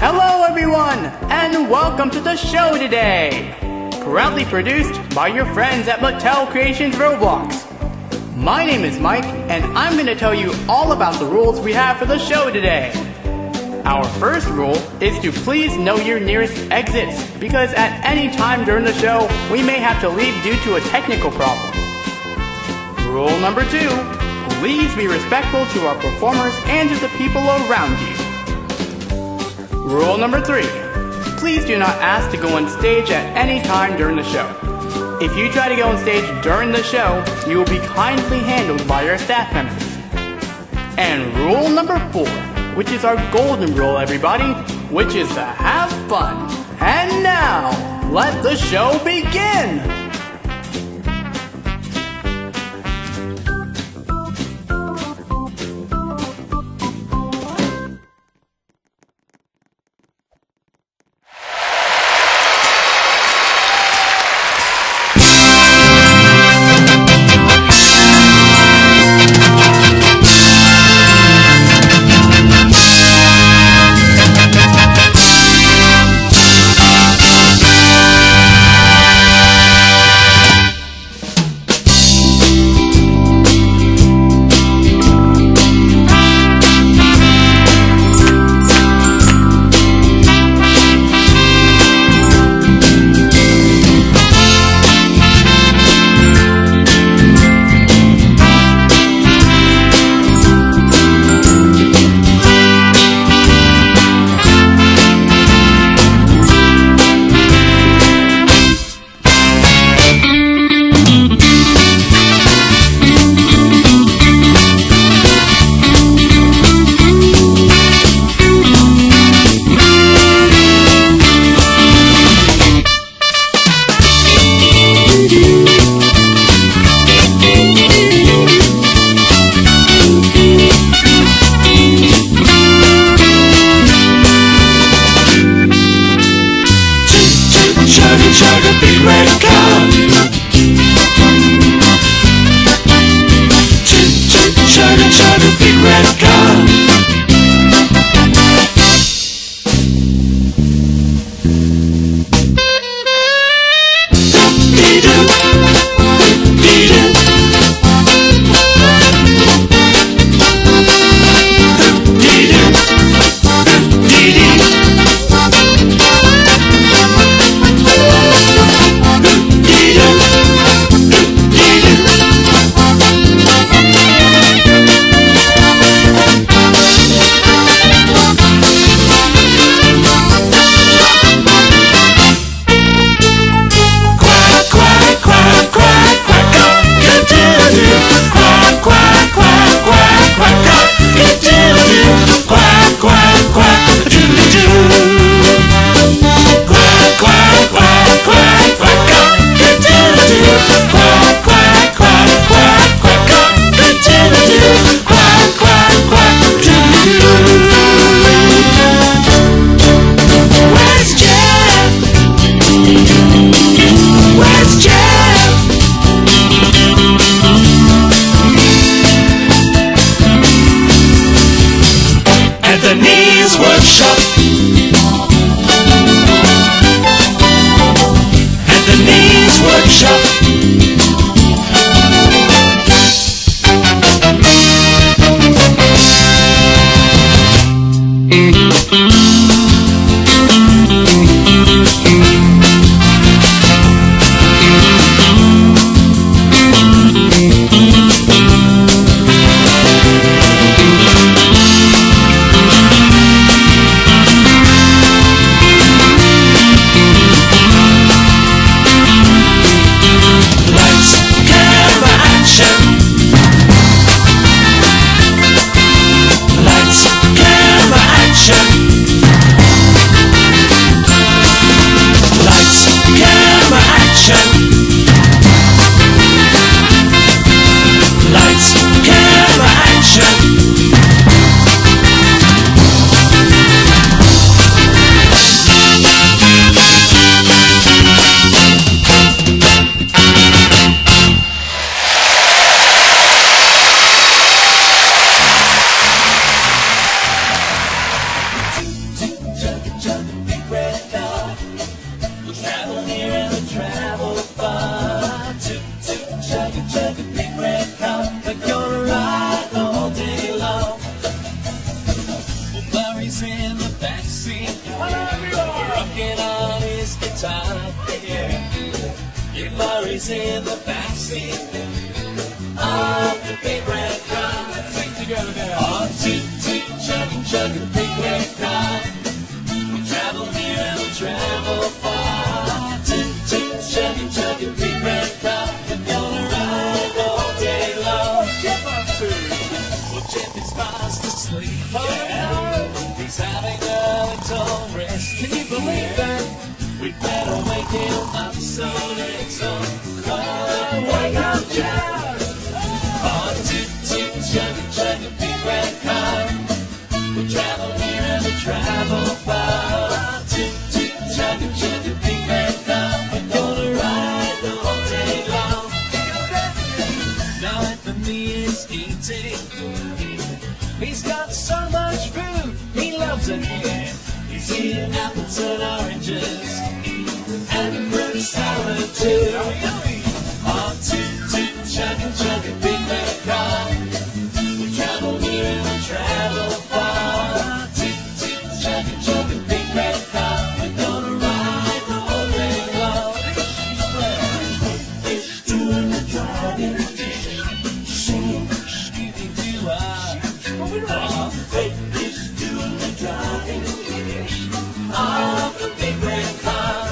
Hello everyone, and welcome to the show today! Proudly produced by your friends at Mattel Creations Roblox. My name is Mike, and I'm going to tell you all about the rules we have for the show today. Our first rule is to please know your nearest exits, because at any time during the show, we may have to leave due to a technical problem. Rule number 2, please be respectful to our performers and to the people around you. Rule number 3, please do not ask to go on stage at any time during the show. If you try to go on stage during the show, you will be kindly handled by your staff members. And rule number 4, which is our golden rule, everybody, which is to have fun. And now, let the show begin! Chug a big red car. Chug a big red car. Workshop. Anthony's Workshop. Lights, camera, action. Murray's in the backseat, rocking on his guitar. Yeah, Gil Murray's in the backseat of the big red car. Let's sing together now. Oh, toot toot, chugging, chugging, big red car. We'll travel near and we'll travel far. Toot toot, chugging, chugging, big red car. We're gonna ride the whole day long. Jeff up to. Well, Jeff is fast asleep. Yeah. He's having a little rest. Can you believe that? We better wake him up so let's all wake up, Jeff. Oh, toot toot, chugging, chugging, big red car. We'll travel near and we'll travel far. Toot toot, chugging, chugging, big red car. We're gonna ride the whole day long. Now Anthony is eating. He's got so much food, he loves it here. He's eating apples and oranges and fruit salad too. Oh, toot toot, chugging, chugging, big red car. We'll travel near and we'll travel far. Toot toot, chugging, chugging, big red car. We're gonna ride the whole day long. Fish doing the driving, singing Scooby-Doo-ah. Oh, fish doing the driving of the big red car.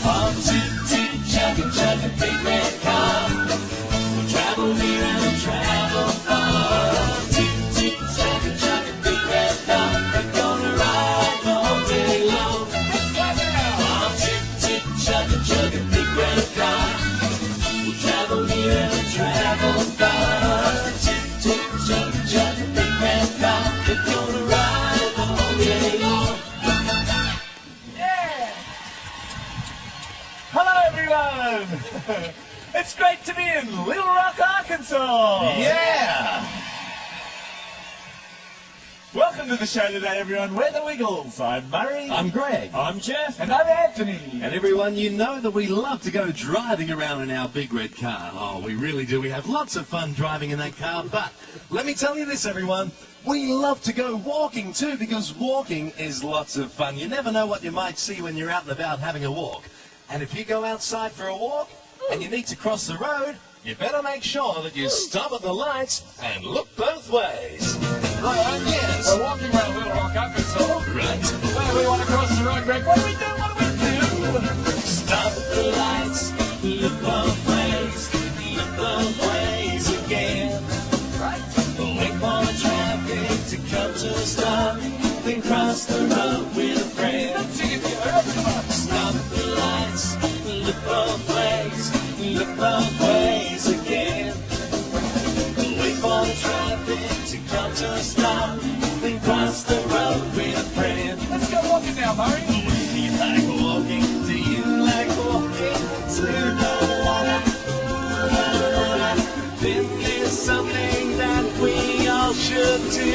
Oh, toot toot, chugging, chugging, big red car. We'll travel near and we'll travel far. Toot toot, chugging, chugging, big red car. We're gonna ride the whole day long. Oh, toot toot, chugging, chugging, big red car. We'll travel near and we'll travel far. Toot toot, chugging, chugging, big red car. We're gonna ride the whole day long. Yeah. Hello, everyone. It's great to be in Little Rock, Arkansas. Yeah! Welcome to the show today, everyone. We're the Wiggles. I'm Murray. I'm Greg. I'm Jeff. And I'm Anthony. And everyone, you know that we love to go driving around in our big red car. Oh, we really do. We have lots of fun driving in that car. But let me tell you this, everyone. We love to go walking too, because walking is lots of fun. You never know what you might see when you're out and about having a walk. And if you go outside for a walk and you need to cross the road, you better make sure that you stop at the lights and look both ways. Right, Yes. we're walking around Little Rock, Arkansas. Right. Where we want to cross the road, Greg. What do we do? What do we do? Stop at the lights, look both ways, look both ways again. Right. Wait for the traffic to come to a stop, then cross the road with a friend. Let's sing it together. Come on. Stop at the lights, look both ways again. Wait for the traffic to come to a stop, then cross the road with a friend. Let's go walking now, Murray. Do you like walking? Do you like walking to the water? Then there's something that we all should do.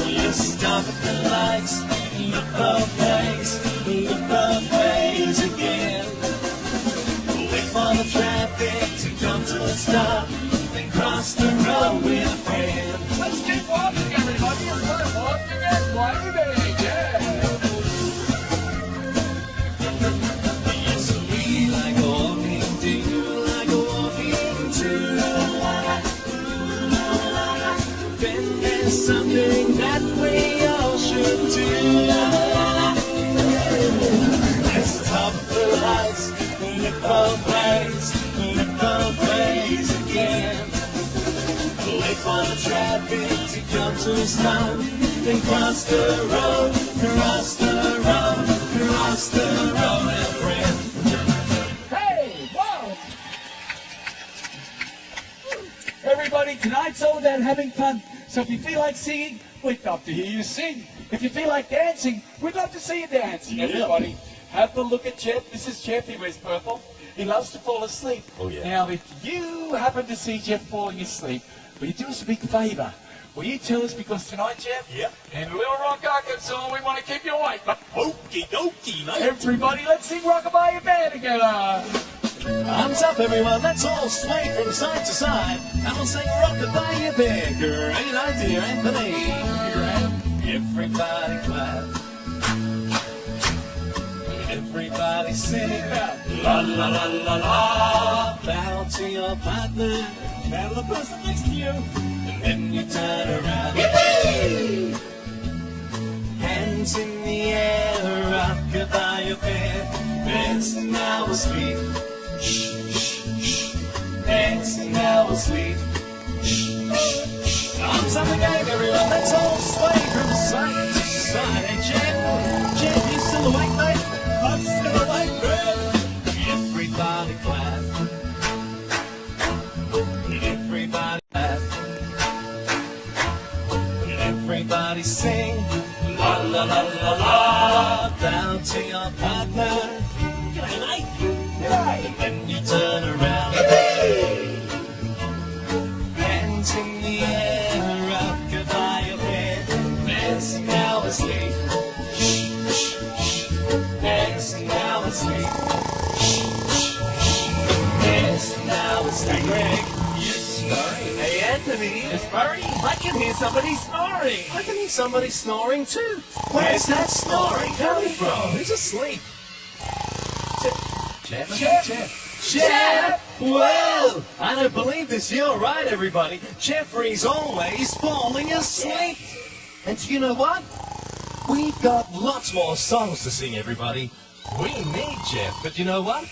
You stop at the lights, look both ways again. Wait for the traffic to come to a stop, then cross the road with a friend. Let's keep walking, everybody. Let's start walking and waving. Yeah. Yes, we like walking, do you like walking too? Then there's something that we all should do. Let's stop the lights, look both ways again. Wait for the traffic to come to a stop, then cross the road, my friend. Hey, whoa! Everybody, tonight's all about having fun. So if you feel like singing, we'd love to hear you sing. If you feel like dancing, we'd love to see you dancing. Yeah. Everybody, have a look at Jeff. This is Jeff. He wears purple. He loves to fall asleep. Oh, yeah. Now, if you happen to see Jeff falling asleep, will you do us a big favour? Will you tell us, because tonight, Jeff, Yep. in Little Rock, Arkansas, we want to keep you awake. Okie dokie, mate. Everybody, let's sing Rockabye Band together. Arms up, everyone. Let's all sway from side to side. And we'll sing Rock-a-Bye Big. Great idea, Anthony. Everybody clap. Everybody sing. La la la la la. Bow to your partner. Bow to the person next to you. And then you turn around. Yippee! Hands in the air. Rock-a-Bye Big. Dancing our sweet. Dancing our sweet. Arms up again, everyone. Let's all sway from side to side. Hey, Jeff, you still awake, mate? I'm still awake, man. Everybody clap. Everybody clap. Everybody sing. La la la la la. Down to your partner. G'day, mate. G'day. And then you turn around. Hands in the air, Rock-a-Bye Big. Dancing our sleep. Dancing our sleep. Dancing our sleep. Greg, you snoring? Hey, Anthony. It's Murray. I can hear somebody snoring. I can hear somebody snoring too. Where's that snoring coming from? Who's asleep? Jeff! Well, I don't believe this. You're right, everybody. Jeffrey's always falling asleep. And do you know what? We've got lots more songs to sing, everybody. We need Jeff, but you know what?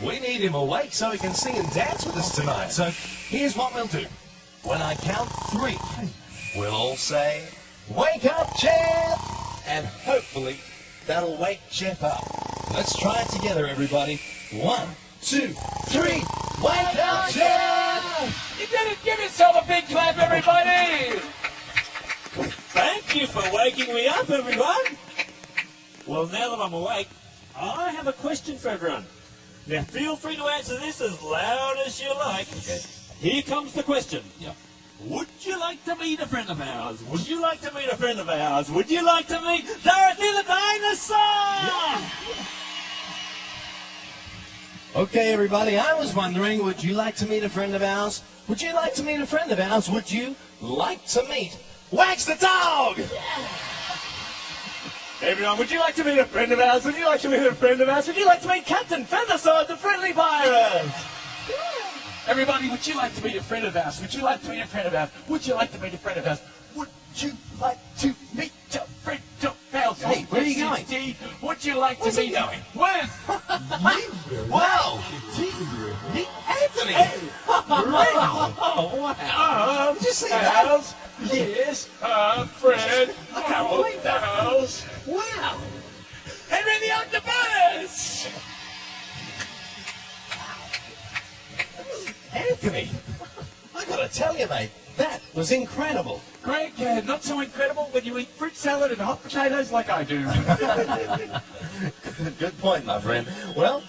We need him awake so he can sing and dance with us tonight. So here's what we'll do. When I count 3, we'll all say, "Wake up, Jeff!" And hopefully that'll wake Jeff up. Let's try it together, everybody. 1, 2, 3. Wake up, Jeff! You did it. Give yourself a big clap, everybody. Thank you for waking me up, everyone. Well, now that I'm awake, I have a question for everyone. Now, feel free to answer this as loud as you like. Here comes the question. Would you like to meet a friend of ours? Would you like to meet a friend of ours? Would you like to meet Dorothy the dinosaur? Okay, everybody, I was wondering, would you like to meet a friend of ours? Would you like to meet a friend of ours? Would you like to meet Wax the dog? Everyone, would you like to meet a friend of ours? Would you like to meet a friend of ours? Would you like to meet Captain Feathersword, the friendly pirate? Everybody, would you like to meet a friend of ours? Would you like to meet a friend of ours? Would you like to meet a friend of ours? Would you like to meet a friend of ours? Hey, where are you going? Indeed. Would you like Where's to he meet going? Where's Wow! Anthony! Oh, wow. Did you see that? ours? Yes, a friend of ours. Wow! Henry the Octopus! Anthony! I gotta tell you, mate, that was incredible. Greg, not so incredible when you eat fruit salad and hot potatoes like I do. Good point, my friend. Well,